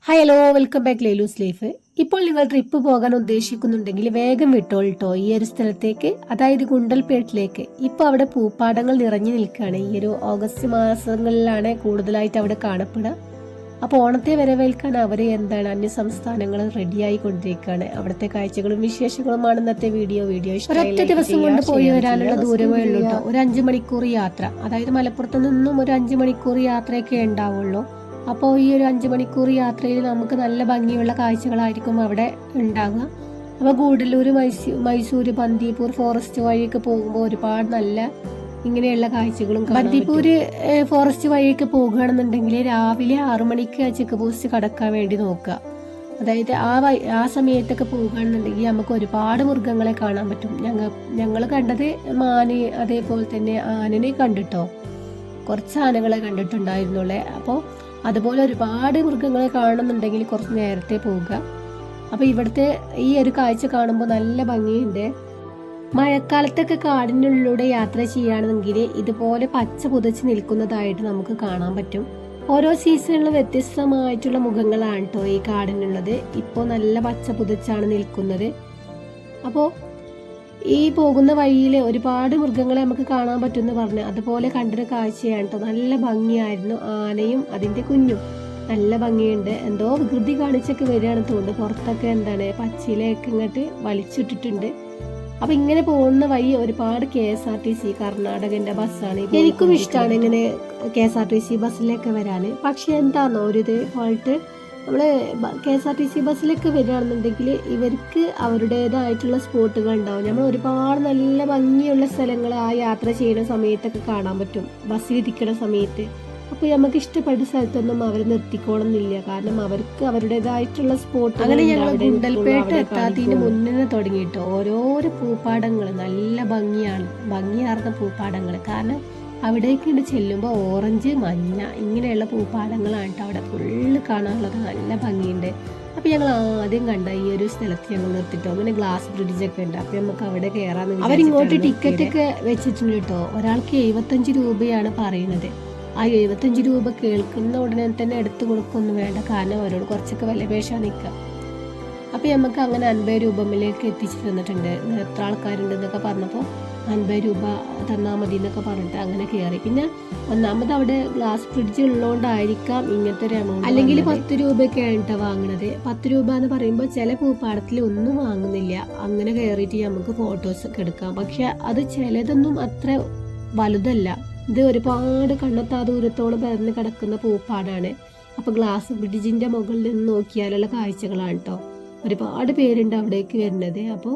Hello, welcome back Lelu's life. ഇപ്പോൾ നിങ്ങൾ trip പോകാൻ ഉദ്ദേശിക്കുന്നുണ്ടെങ്കിൽ വേഗം വിട്ടോളിട്ടോ ഈ ഒരു സ്ഥലത്തേക്ക്, അതായത് ഗുണ്ടൽപേട്ടിലേക്ക്. ഇപ്പൊ അവിടെ പൂപ്പാടങ്ങൾ നിറഞ്ഞു നിൽക്കുകയാണ്. ഈ ഒരു ഓഗസ്റ്റ് മാസങ്ങളിലാണ് കൂടുതലായിട്ട് അവിടെ കാണപ്പെടുക. അപ്പോൾ ഓണത്തെ വരവേൽക്കാൻ അവര് അന്യ സംസ്ഥാനങ്ങൾ റെഡിയായി കൊണ്ടിരിക്കുകയാണ്. അവിടുത്തെ കാഴ്ചകളും വിശേഷങ്ങളുമാണ് ഇന്നത്തെ വീഡിയോ. ഒരൊറ്റ ദിവസം കൊണ്ട് പോയി വരാനുള്ള ദൂരമേ ഉള്ളൂ കേട്ടോ. ഒരു 5 മണിക്കൂർ യാത്ര, അതായത് മലപ്പുറത്ത് നിന്നും ഒരു 5 മണിക്കൂർ യാത്രയൊക്കെ ഉണ്ടാവുള്ളൂ. അപ്പോൾ ഈ ഒരു 5 മണിക്കൂർ യാത്രയിൽ നമുക്ക് നല്ല ഭംഗിയുള്ള കാഴ്ചകളായിരിക്കും അവിടെ ഉണ്ടാകുക. അപ്പോൾ ഗൂഡല്ലൂർ, മൈസൂര്, ബന്ദിപ്പൂർ ഫോറസ്റ്റ് വഴിയൊക്കെ പോകുമ്പോൾ ഒരുപാട് നല്ല ഇങ്ങനെയുള്ള കാഴ്ചകളും. ബന്ദിപ്പൂര് ഫോറസ്റ്റ് വഴിയൊക്കെ പോകുകയാണെന്നുണ്ടെങ്കിൽ രാവിലെ 6 മണിക്ക് ചെക്ക് പോസ്റ്റ് കടക്കാൻ വേണ്ടി നോക്കുക. അതായത് ആ സമയത്തൊക്കെ പോകുകയാണെന്നുണ്ടെങ്കിൽ നമുക്ക് ഒരുപാട് മൃഗങ്ങളെ കാണാൻ പറ്റും. ഞങ്ങൾ കണ്ടത് മാന്, അതേപോലെ തന്നെ ആനനെ കണ്ടിട്ടോ, കുറച്ച് ആനകളെ കണ്ടിട്ടുണ്ടായിരുന്നുള്ളേ. അപ്പോൾ അതുപോലെ ഒരുപാട് മൃഗങ്ങളെ കാണുന്നുണ്ടെങ്കിൽ കുറച്ച് നേരത്തെ പോവുക. അപ്പോൾ ഇവിടുത്തെ ഈ ഒരു കാഴ്ച കാണുമ്പോൾ നല്ല ഭംഗിയുണ്ട്. മഴക്കാലത്തൊക്കെ കാടിനുള്ളിലൂടെ യാത്ര ചെയ്യുകയാണെങ്കിൽ ഇതുപോലെ പച്ച പുതച്ച് നിൽക്കുന്നതായിട്ട് നമുക്ക് കാണാൻ പറ്റും. ഓരോ സീസണിലും വ്യത്യസ്തമായിട്ടുള്ള മുഖങ്ങളാണ് കേട്ടോ ഈ കാടിനുള്ളത്. ഇപ്പോൾ നല്ല പച്ച പുതച്ചാണ് നിൽക്കുന്നത്. അപ്പോൾ ഈ പോകുന്ന വഴിയിൽ ഒരുപാട് മൃഗങ്ങളെ നമുക്ക് കാണാൻ പറ്റുമെന്ന് പറഞ്ഞു. അതുപോലെ കണ്ടൊരു കാഴ്ചയാണ് കേട്ടോ. നല്ല ഭംഗിയായിരുന്നു. ആനയും അതിന്റെ കുഞ്ഞും നല്ല ഭംഗിയുണ്ട്. എന്തോ വികൃതി കാണിച്ചൊക്കെ വരികയാണ് തോന്നുന്നു. പുറത്തൊക്കെ പച്ചിലയൊക്കെ ഇങ്ങോട്ട് വലിച്ചിട്ടിട്ടുണ്ട്. അപ്പൊ ഇങ്ങനെ പോകുന്ന വഴി ഒരുപാട് KSRTC കർണാടകന്റെ ബസ്സാണ്. എനിക്കും ഇഷ്ടമാണ് ഇങ്ങനെ KSRTC ബസ്സിലൊക്കെ വരാന്. പക്ഷെ എന്താണോ ഒരു ഫോൾട്ട്, നമ്മള് KSRTC ബസ്സിലൊക്കെ വരികയാണെന്നുണ്ടെങ്കിൽ ഇവർക്ക് അവരുടേതായിട്ടുള്ള സ്പോട്ടുകൾ ഉണ്ടാവും. നമ്മൾ ഒരുപാട് നല്ല ഭംഗിയുള്ള സ്ഥലങ്ങൾ ആ യാത്ര ചെയ്യുന്ന സമയത്തൊക്കെ കാണാൻ പറ്റും, ബസ്സിലിരിക്കുന്ന സമയത്ത്. അപ്പൊ നമുക്ക് ഇഷ്ടപ്പെട്ട സ്ഥലത്തൊന്നും അവർ നിർത്തിക്കോളുന്നില്ല, കാരണം അവർക്ക് അവരുടേതായിട്ടുള്ള സ്പോട്ട്. അങ്ങനെ ഞങ്ങൾ ഗുണ്ടൽപേട്ട് എത്താത്തതിന് മുന്നേ തുടങ്ങിയിട്ടോ ഓരോരോ പൂപ്പാടങ്ങൾ. നല്ല ഭംഗിയാർന്ന പൂപ്പാടങ്ങൾ. കാരണം അവിടേക്ക് ചെല്ലുമ്പോൾ ഓറഞ്ച്, മഞ്ഞ ഇങ്ങനെയുള്ള പൂപ്പാടങ്ങളാണ് അവിടെ ഫുള്ള് കാണാനുള്ളത്. നല്ല ഭംഗിയുണ്ട്. അപ്പൊ ഞങ്ങൾ ആദ്യം കണ്ട ഈ ഒരു സ്ഥലത്ത് ഞങ്ങൾ നിർത്തിട്ടോ. അങ്ങനെ ഗ്ലാസ് ബ്രിഡ്ജൊക്കെ ഉണ്ട്. അപ്പൊ നമുക്ക് അവിടെ കയറാന്ന്. അവരിങ്ങോട്ട് ടിക്കറ്റ് ഒക്കെ വെച്ചിട്ടുണ്ട് കേട്ടോ. ഒരാൾക്ക് 75 രൂപയാണ് പറയുന്നത്. ആ 75 രൂപ കേൾക്കുന്ന ഉടനെ തന്നെ എടുത്തു കൊടുക്കൊന്നും വേണ്ട, കാരണം അവരോട് കുറച്ചൊക്കെ വില പേശാൻ നിൽക്കാം. അപ്പൊ നമുക്ക് അങ്ങനെ 50 രൂപയിലേക്ക് എത്തിച്ചു തന്നിട്ടുണ്ട്. എത്ര ആൾക്കാരുണ്ടെന്നൊക്കെ പറഞ്ഞപ്പോൾ 50 രൂപ തന്നാൽ മതി എന്നൊക്കെ പറഞ്ഞിട്ട് അങ്ങനെ കയറി. പിന്നെ ഒന്നാമത് അവിടെ ഗ്ലാസ് ഫ്രിഡ്ജ് ഉള്ളതുകൊണ്ടായിരിക്കാം ഇങ്ങനത്തെ ഒരു എമൗണ്ട്. അല്ലെങ്കിൽ 10 രൂപയൊക്കെയാണ് കേട്ടോ വാങ്ങണത്. 10 രൂപ എന്ന് പറയുമ്പോൾ ചില പൂപ്പാടത്തിൽ ഒന്നും വാങ്ങുന്നില്ല. അങ്ങനെ കയറിയിട്ട് നമുക്ക് ഫോട്ടോസ് ഒക്കെ എടുക്കാം. പക്ഷെ അത് ചിലതൊന്നും അത്ര വലുതല്ല. ഇത് ഒരുപാട് കണ്ണെത്താ ദൂരത്തോളം പരന്ന് കിടക്കുന്ന പൂപ്പാടാണ്. അപ്പൊ ഗ്ലാസ് ബ്രിഡ്ജിന്റെ മുകളിൽ നിന്ന് നോക്കിയാലുള്ള കാഴ്ചകളാണ് കേട്ടോ. ഒരുപാട് പേരുണ്ട് അവിടേക്ക് വരുന്നത്. അപ്പോൾ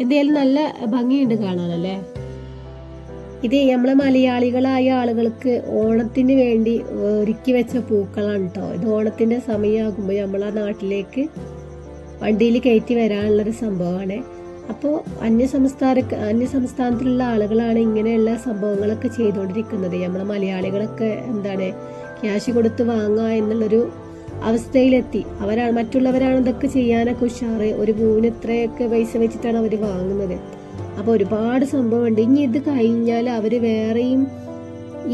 എന്തായാലും നല്ല ഭംഗിയുണ്ട് കാണാനല്ലേ. ഇത് നമ്മളെ മലയാളികളായ ആളുകൾക്ക് ഓണത്തിന് വേണ്ടി ഒരുക്കി വെച്ച പൂക്കളാണ് കേട്ടോ. ഇത് ഓണത്തിന്റെ സമയമാകുമ്പോൾ നമ്മളെ നാട്ടിലേക്ക് വണ്ടിയിൽ കയറ്റി വരാനുള്ളൊരു സംഭവമാണ്. അപ്പോൾ അന്യസംസ്ഥാനത്തിലുള്ള ആളുകളാണ് ഇങ്ങനെയുള്ള സംഭവങ്ങളൊക്കെ ചെയ്തുകൊണ്ടിരിക്കുന്നത്. നമ്മളെ മലയാളികളൊക്കെ ക്യാഷ് കൊടുത്ത് വാങ്ങുക എന്നുള്ളൊരു അവസ്ഥയിലെത്തി. മറ്റുള്ളവരാണ് ഇതൊക്കെ ചെയ്യാനൊക്കെ ഉഷാറ്. ഒരു പൂവിന് ഇത്രയൊക്കെ പൈസ വെച്ചിട്ടാണ് അവർ വാങ്ങുന്നത്. അപ്പോൾ ഒരുപാട് സംഭവമുണ്ട്. ഇനി ഇത് കഴിഞ്ഞാൽ അവര് വേറെയും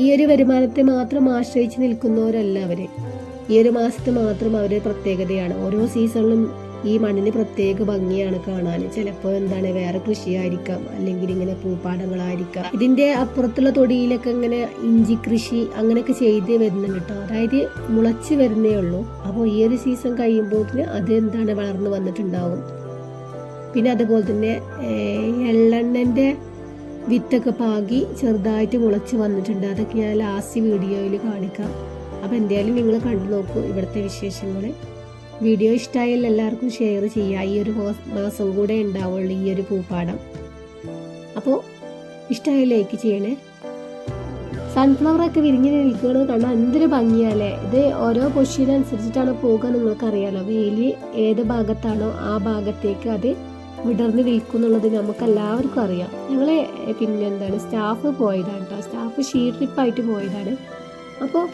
ഈ ഒരു വരുമാനത്തെ മാത്രം ആശ്രയിച്ച് നിൽക്കുന്നവരല്ല അവര്. ഈ ഒരു മാസത്തെ മാത്രം അവര് പ്രത്യേകതയാണ്. ഓരോ സീസണിലും ഈ മണ്ണിന് പ്രത്യേക ഭംഗിയാണ് കാണാൻ. ചിലപ്പോൾ വേറെ കൃഷിയായിരിക്കാം, അല്ലെങ്കിൽ ഇങ്ങനെ പൂപ്പാടങ്ങളായിരിക്കാം. ഇതിന്റെ അപ്പുറത്തുള്ള തൊടിയിലൊക്കെ ഇങ്ങനെ ഇഞ്ചി കൃഷി അങ്ങനെയൊക്കെ ചെയ്ത് വരുന്നുണ്ട് കേട്ടോ. അതായത് മുളച്ച് വരുന്നേ ഉള്ളൂ. അപ്പോൾ ഈ ഒരു സീസൺ കഴിയുമ്പോൾ അത് വളർന്നു വന്നിട്ടുണ്ടാവും. പിന്നെ അതുപോലെ തന്നെ എള്ളെണ്ണന്റെ വിത്തൊക്കെ പാകി ചെറുതായിട്ട് മുളച്ച് വന്നിട്ടുണ്ട്. അതൊക്കെ ഞാൻ ലാസ്റ്റ് വീഡിയോയിൽ കാണിക്കാം. അപ്പൊ എന്തായാലും നിങ്ങൾ കണ്ടു നോക്കൂ ഇവിടുത്തെ വിശേഷങ്ങള്. വീഡിയോ ഇഷ്ടമായാൽ എല്ലാവർക്കും ഷെയർ ചെയ്യുക. ഈ ഒരു മാസം കൂടെ ഉണ്ടാവുള്ളൂ ഈ ഒരു പൂപ്പാടം. അപ്പോൾ ഇഷ്ടമായി ലൈക്ക് ചെയ്യണേ. സൺഫ്ലവർ ഒക്കെ വിരിഞ്ഞ് നിൽക്കുന്നത് കണ്ടാൽ എന്തൊരു ഭംഗിയാലേ. ഇത് ഓരോ പൊസിഷനനുസരിച്ചിട്ടാണ് പോകുക. നിങ്ങൾക്കറിയാലോ, വേലി ഏത് ഭാഗത്താണോ ആ ഭാഗത്തേക്ക് അത് വിടർന്ന് നിൽക്കുന്നുള്ളത് നമുക്ക് എല്ലാവർക്കും അറിയാം. ഞങ്ങള് സ്റ്റാഫ് പോയതാണ് കേട്ടോ. സ്റ്റാഫ് ഷീ ട്രിപ്പായിട്ട് പോയതാണ്. അപ്പോൾ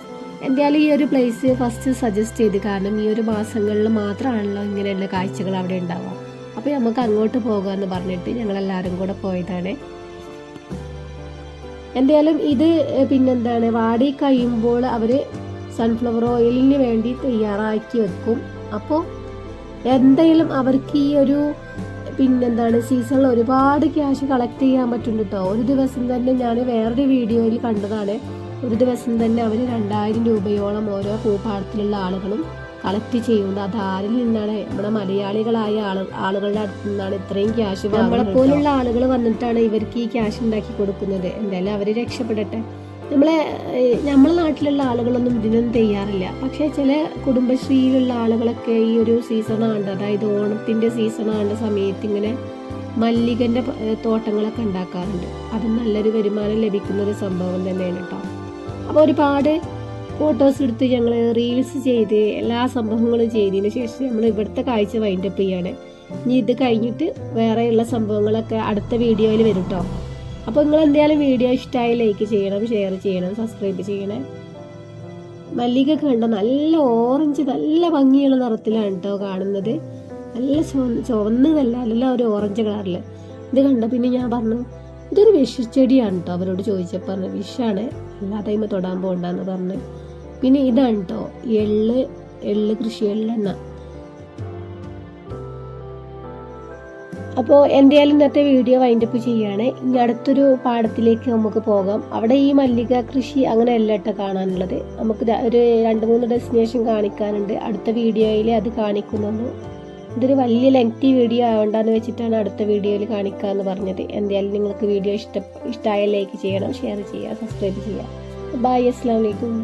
എന്തായാലും ഈ ഒരു പ്ലേസ് ഫസ്റ്റ് സജസ്റ്റ് ചെയ്ത്, കാരണം ഈ ഒരു മാസങ്ങളിൽ മാത്രമാണല്ലോ ഇങ്ങനെയുള്ള കാഴ്ചകൾ അവിടെ ഉണ്ടാവുക. അപ്പോൾ നമുക്ക് അങ്ങോട്ട് പോകാമെന്ന് പറഞ്ഞിട്ട് ഞങ്ങളെല്ലാവരും കൂടെ പോയതാണ്. എന്തായാലും ഇത് വാടി കഴിയുമ്പോൾ അവര് സൺഫ്ലവർ ഓയിലിന് വേണ്ടി തയ്യാറാക്കി വെക്കും. അപ്പോൾ എന്തായാലും അവർക്ക് ഈ ഒരു സീസണിൽ ഒരുപാട് ക്യാഷ് കളക്ട് ചെയ്യാൻ പറ്റുന്നുണ്ട് കേട്ടോ. ഒരു ദിവസം തന്നെ ഞാൻ വേറൊരു വീഡിയോയിൽ കണ്ടതാണ്, ഒരു ദിവസം തന്നെ അവർ 2000 രൂപയോളം ഓരോ പൂപ്പാടത്തിലുള്ള ആളുകളും കളക്ട് ചെയ്യുന്നത്. അത് ആരിൽ നിന്നാണ്? നമ്മുടെ മലയാളികളായ ആളുകളുടെ അടുത്ത് നിന്നാണ് ഇത്രയും ക്യാഷ്. നമ്മളെപ്പോലുള്ള ആളുകൾ വന്നിട്ടാണ് ഇവർക്ക് ഈ ക്യാഷ് ഉണ്ടാക്കി കൊടുക്കുന്നത്. എന്തായാലും അവർ രക്ഷപ്പെടട്ടെ. നമ്മളെ നാട്ടിലുള്ള ആളുകളൊന്നും ഇതിനൊന്നും തയ്യാറില്ല. പക്ഷേ ചില കുടുംബശ്രീയിലുള്ള ആളുകളൊക്കെ ഈ ഒരു സീസണാണ്ട്, അതായത് ഓണത്തിന്റെ സീസണാണ്ട് സമയത്ത് ഇങ്ങനെ മല്ലികന്റെ തോട്ടങ്ങളൊക്കെ ഉണ്ടാക്കാറുണ്ട്. അത് നല്ലൊരു വരുമാനം ലഭിക്കുന്ന ഒരു സംഭവം തന്നെയാണ് കേട്ടോ. അപ്പോൾ ഒരുപാട് ഫോട്ടോസ് എടുത്ത് ഞങ്ങൾ റീൽസ് ചെയ്ത് എല്ലാ സംഭവങ്ങളും ചെയ്തതിന് ശേഷം നമ്മൾ ഇവിടുത്തെ കാഴ്ച വൈൻഡപ്പ് ചെയ്യാണ്. ഇനി ഇത് കഴിഞ്ഞിട്ട് വേറെയുള്ള സംഭവങ്ങളൊക്കെ അടുത്ത വീഡിയോയിൽ വരും കേട്ടോ. അപ്പോൾ നിങ്ങൾ എന്തായാലും വീഡിയോ ഇഷ്ടമായി ലൈക്ക് ചെയ്യണം, ഷെയർ ചെയ്യണം, സബ്സ്ക്രൈബ് ചെയ്യണേ. മല്ലിക കണ്ട നല്ല ഓറഞ്ച്, നല്ല ഭംഗിയുള്ള നിറത്തിലാണ് കേട്ടോ കാണുന്നത്. നല്ല ചുവന്നതല്ല, നല്ല ഒരു ഓറഞ്ച് കളറിൽ. ഇത് കണ്ട പിന്നെ ഞാൻ പറഞ്ഞു ഇതൊരു വിഷച്ചെടിയാണ് കേട്ടോ. അവരോട് ചോദിച്ചപ്പോൾ പറഞ്ഞു വിഷാണ്, അല്ലാതെ ഇമ്മ തൊടാൻ പോകണ്ടെന്ന് പറഞ്ഞു. പിന്നെ ഇതാണ് കേട്ടോ എള്ള് കൃഷി, എള്ളെണ്ണ. അപ്പോൾ എന്തായാലും ഇന്നത്തെ വീഡിയോ വൈൻഡപ്പ് ചെയ്യാണ്. ഇനി അടുത്തൊരു പാടത്തിലേക്ക് നമുക്ക് പോകാം. അവിടെ ഈ മല്ലിക കൃഷി അങ്ങനെ അല്ല കേട്ടോ കാണാനുള്ളത്. നമുക്ക് ഒരു 2-3 ഡെസ്റ്റിനേഷൻ കാണിക്കാനുണ്ട്. അടുത്ത വീഡിയോയിൽ അത് കാണിക്കുന്നുള്ളൂ. ഇതൊരു വലിയ ലെങ്തി വീഡിയോ ആവണ്ടെന്ന് വെച്ചിട്ടാണ് അടുത്ത വീഡിയോയിൽ കാണിക്കാമെന്ന് പറഞ്ഞത്. എന്തായാലും നിങ്ങൾക്ക് വീഡിയോ ഇഷ്ടമായ ലൈക്ക് ചെയ്യണം, ഷെയർ ചെയ്യുക, സബ്സ്ക്രൈബ് ചെയ്യുക. ബൈ, അസ്സലാമു അലൈക്കും.